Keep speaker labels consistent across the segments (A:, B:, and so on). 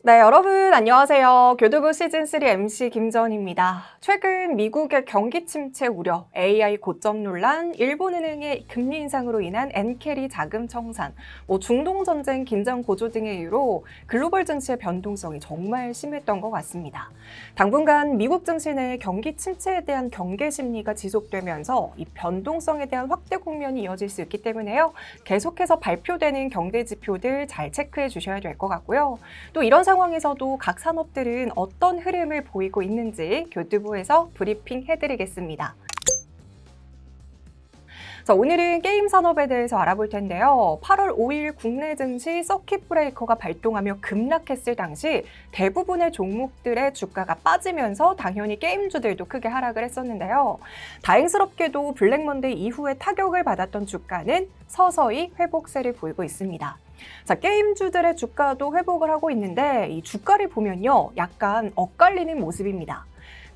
A: 네, 여러분 안녕하세요. 교두부 시즌3 MC 김전입니다. 최근 미국의 경기 침체 우려, AI 고점 논란, 일본은행의 금리 인상으로 인한 엔캐리 자금 청산, 중동 전쟁 긴장 고조 등의 이유로 글로벌 증시의 변동성이 정말 심했던 것 같습니다. 당분간 미국 증시 내 경기 침체에 대한 경계 심리가 지속되면서 이 변동성에 대한 확대 국면이 이어질 수 있기 때문에요. 계속해서 발표되는 경제 지표들 잘 체크해 주셔야 될 것 같고요. 또 이런 상황에서도 각 산업들은 어떤 흐름을 보이고 있는지 교두부에서 브리핑 해드리겠습니다. 자, 오늘은 게임 산업에 대해서 알아볼 텐데요. 8월 5일 국내 증시 서킷 브레이커가 발동하며 급락했을 당시 대부분의 종목들의 주가가 빠지면서 당연히 게임주들도 크게 하락을 했었는데요. 다행스럽게도 블랙먼데이 이후에 타격을 받았던 주가는 서서히 회복세를 보이고 있습니다. 자, 게임주들의 주가도 회복을 하고 있는데 이 주가를 보면요, 약간 엇갈리는 모습입니다.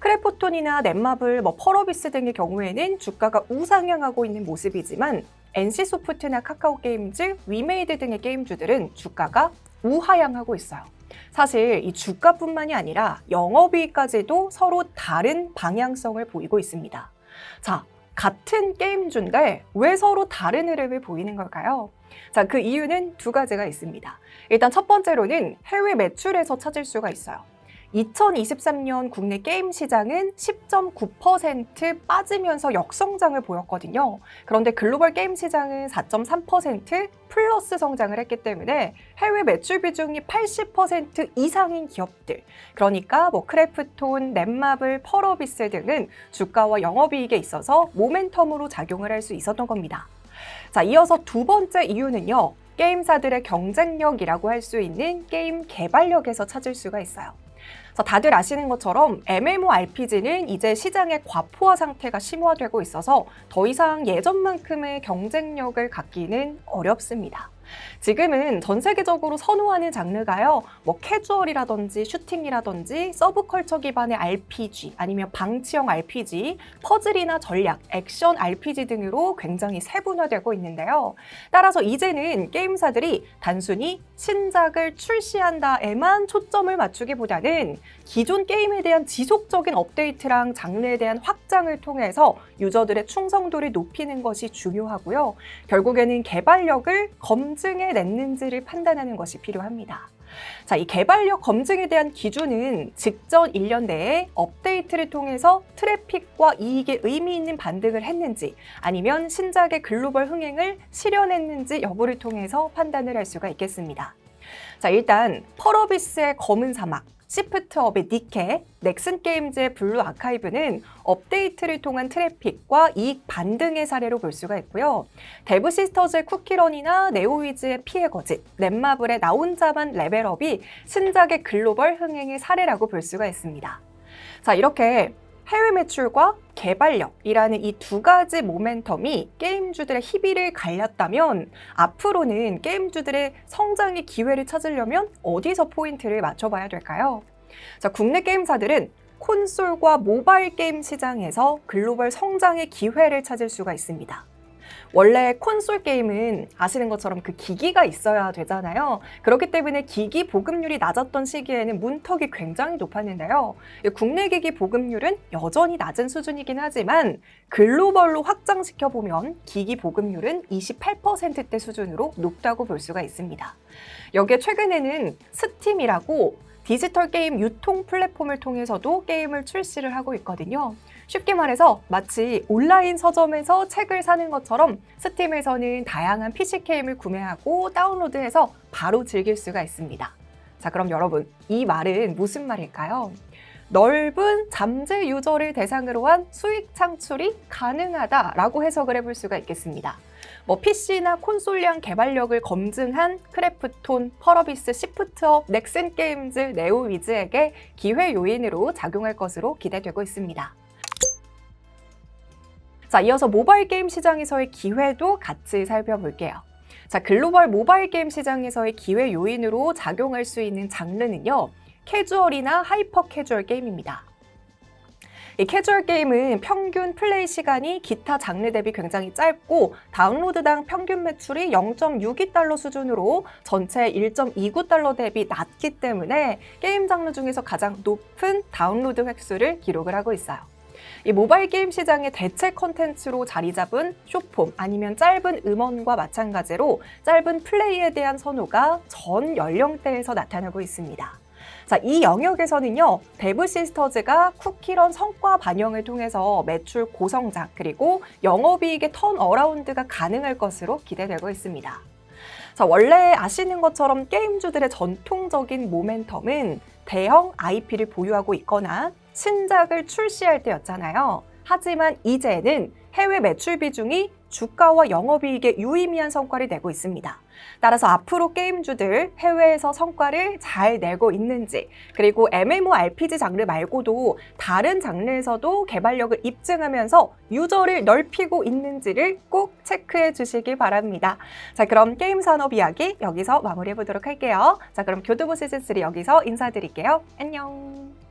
A: 크래프톤이나 넷마블, 펄어비스 등의 경우에는 주가가 우상향하고 있는 모습이지만 NC소프트나 카카오게임즈, 위메이드 등의 게임주들은 주가가 우하향하고 있어요. 사실 이 주가뿐만이 아니라 영업이익까지도 서로 다른 방향성을 보이고 있습니다. 자, 같은 게임주인데 왜 서로 다른 흐름을 보이는 걸까요? 자, 그 이유는 두 가지가 있습니다. 일단 첫 번째로는 해외 매출에서 찾을 수가 있어요. 2023년 국내 게임 시장은 10.9% 빠지면서 역성장을 보였거든요. 그런데 글로벌 게임 시장은 4.3% 플러스 성장을 했기 때문에 해외 매출 비중이 80% 이상인 기업들, 그러니까 크래프톤, 넷마블, 펄어비스 등은 주가와 영업이익에 있어서 모멘텀으로 작용을 할 수 있었던 겁니다. 자, 이어서 두 번째 이유는요, 게임사들의 경쟁력이라고 할 수 있는 게임 개발력에서 찾을 수가 있어요. 다들 아시는 것처럼 MMORPG는 이제 시장의 과포화 상태가 심화되고 있어서 더 이상 예전만큼의 경쟁력을 갖기는 어렵습니다. 지금은 전 세계적으로 선호하는 장르가요, 캐주얼이라든지 슈팅이라든지 서브컬처 기반의 RPG, 아니면 방치형 RPG, 퍼즐이나 전략, 액션 RPG 등으로 굉장히 세분화되고 있는데요. 따라서 이제는 게임사들이 단순히 신작을 출시한다에만 초점을 맞추기보다는 기존 게임에 대한 지속적인 업데이트랑 장르에 대한 확장을 통해서 유저들의 충성도를 높이는 것이 중요하고요. 결국에는 개발력을 검증해냈는지를 판단하는 것이 필요합니다. 자, 이 개발력 검증에 대한 기준은 직전 1년 내에 업데이트를 통해서 트래픽과 이익에 의미 있는 반등을 했는지, 아니면 신작의 글로벌 흥행을 실현했는지 여부를 통해서 판단을 할 수가 있겠습니다. 자, 일단 펄어비스의 검은 사막, 시프트업의 니케, 넥슨게임즈의 블루 아카이브는 업데이트를 통한 트래픽과 이익 반등의 사례로 볼 수가 있고요. 데브시스터즈의 쿠키런이나 네오위즈의 피해 거짓, 넷마블의 나 혼자만 레벨업이 신작의 글로벌 흥행의 사례라고 볼 수가 있습니다. 자, 이렇게 해외 매출과 개발력이라는 이 두 가지 모멘텀이 게임주들의 희비를 갈렸다면 앞으로는 게임주들의 성장의 기회를 찾으려면 어디서 포인트를 맞춰봐야 될까요? 자, 국내 게임사들은 콘솔과 모바일 게임 시장에서 글로벌 성장의 기회를 찾을 수가 있습니다. 원래 콘솔 게임은 아시는 것처럼 그 기기가 있어야 되잖아요. 그렇기 때문에 기기 보급률이 낮았던 시기에는 문턱이 굉장히 높았는데요. 국내 기기 보급률은 여전히 낮은 수준이긴 하지만 글로벌로 확장시켜보면 기기 보급률은 28%대 수준으로 높다고 볼 수가 있습니다. 여기에 최근에는 스팀이라고 디지털 게임 유통 플랫폼을 통해서도 게임을 출시를 하고 있거든요. 쉽게 말해서 마치 온라인 서점에서 책을 사는 것처럼 스팀에서는 다양한 PC 게임을 구매하고 다운로드해서 바로 즐길 수가 있습니다. 자, 그럼 여러분, 이 말은 무슨 말일까요? 넓은 잠재 유저를 대상으로 한 수익 창출이 가능하다라고 해석을 해볼 수가 있겠습니다. PC나 콘솔량 개발력을 검증한 크래프톤, 펄어비스, 시프트업, 넥슨게임즈, 네오위즈에게 기회 요인으로 작용할 것으로 기대되고 있습니다. 자, 이어서 모바일 게임 시장에서의 기회도 같이 살펴볼게요. 자, 글로벌 모바일 게임 시장에서의 기회 요인으로 작용할 수 있는 장르는요, 캐주얼이나 하이퍼 캐주얼 게임입니다. 이 캐주얼 게임은 평균 플레이 시간이 기타 장르 대비 굉장히 짧고 다운로드당 평균 매출이 0.62달러 수준으로 전체 1.29달러 대비 낮기 때문에 게임 장르 중에서 가장 높은 다운로드 횟수를 기록을 하고 있어요. 이 모바일 게임 시장의 대체 컨텐츠로 자리 잡은 숏폼 아니면 짧은 음원과 마찬가지로 짧은 플레이에 대한 선호가 전 연령대에서 나타나고 있습니다. 자, 이 영역에서는요, 데브 시스터즈가 쿠키런 성과 반영을 통해서 매출 고성장 그리고 영업이익의 턴어라운드가 가능할 것으로 기대되고 있습니다. 자, 원래 아시는 것처럼 게임주들의 전통적인 모멘텀은 대형 IP를 보유하고 있거나 신작을 출시할 때였잖아요. 하지만 이제는 해외 매출 비중이 주가와 영업이익에 유의미한 성과를 내고 있습니다. 따라서 앞으로 게임주들 해외에서 성과를 잘 내고 있는지, 그리고 MMORPG 장르 말고도 다른 장르에서도 개발력을 입증하면서 유저를 넓히고 있는지를 꼭 체크해 주시기 바랍니다. 자, 그럼 게임 산업 이야기 여기서 마무리해 보도록 할게요. 자, 그럼 교두보 시즌3 여기서 인사드릴게요. 안녕.